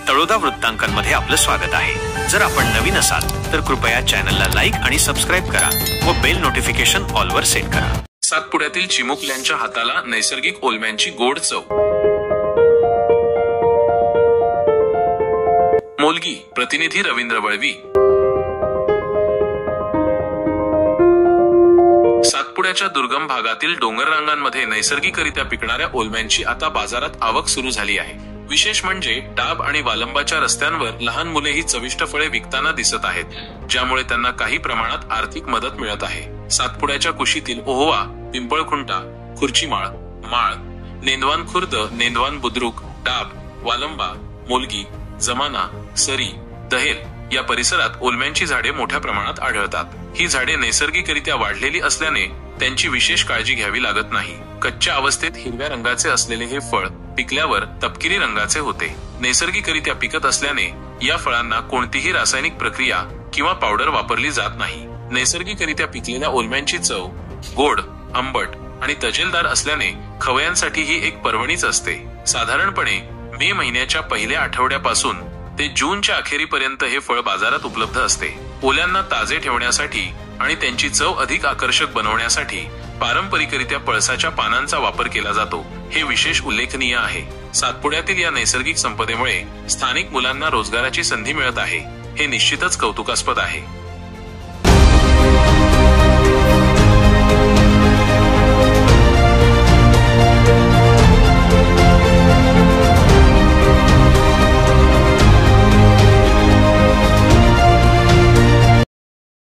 तळोदा वृत्तांकनमध्ये आपलं स्वागत आहे। जर आपण नवीन असाल तर कृपया चॅनलला लाईक आणि सबस्क्राइब करा व बेल नोटिफिकेशन ऑल वर सेट करा। सातपुड्यातील चिमुकल्यांच्या हाताला नैसर्गिक ओलम्यांची गोड चव। मोलगी, प्रतिनिधी रवींद्र वळवी। सातपुड्याच्या दुर्गम भागातील डोंगर रांगांमध्ये नैसर्गिकरित्या पिकणाऱ्या ओलम्यांची आता बाजारात आवक सुरू झाली आहे। विशेष म्हणजे डाब आणि वालंबाच्या रस्त्यांवर लहान मुले ही चविष्ट फळे विकताना दिसत आहेत, ज्यामुळे त्यांना काही प्रमाणात आर्थिक मदत मिळत आहे। सातपुड्याच्या कुशीतील ओहवा, पिंपळखुंटा, खुर्चीमाळ, माळ, नेंदवान खुर्द, नेंदवान बुद्रुक, डाब, वालंबा, मोलगी, जमाना, सरी, दहेल या परिसरात ओलम्यांची झाडे मोठ्या प्रमाणात आढळतात। ही झाडे नैसर्गिकरित्या वाढलेली असल्याने त्यांची विशेष काळजी घ्यावी लागत नाही। कच्च्या अवस्थेत हिरव्या रंगाचे असलेले हे फळ पिकल्यावर तपकिरी रंगाचे होते। नैसर्गिकरित्या पिकत असल्याने या फळांना कोणतीही रासायनिक प्रक्रिया किंवा पावडर वापरली जात नाही। नैसर्गिकरित्या पिकलेल्या ओलम्यांची चव गोड, आंबट आणि तजेलदार असल्याने खवयांसाठी ही एक पर्वणीच असते। साधारणपणे मे महिन्याच्या पहिल्या आठवड्यापासून ते जूनच्या अखेरीपर्यंत हे फळ बाजारात उपलब्ध असते। ओल्यांना ताजे ठेवण्यासाठी आणि त्यांची चव अधिक आकर्षक बनवण्यासाठी पारंपरिकरित्या पळसाच्या पानांचा वापर केला जातो, हे विशेष उल्लेखनीय आहे। सातपुड्यातील या नैसर्गिक संपदेमुळे स्थानिक मुलांना रोजगाराची संधी मिळत आहे, हे निश्चितच कौतुकास्पद आहे।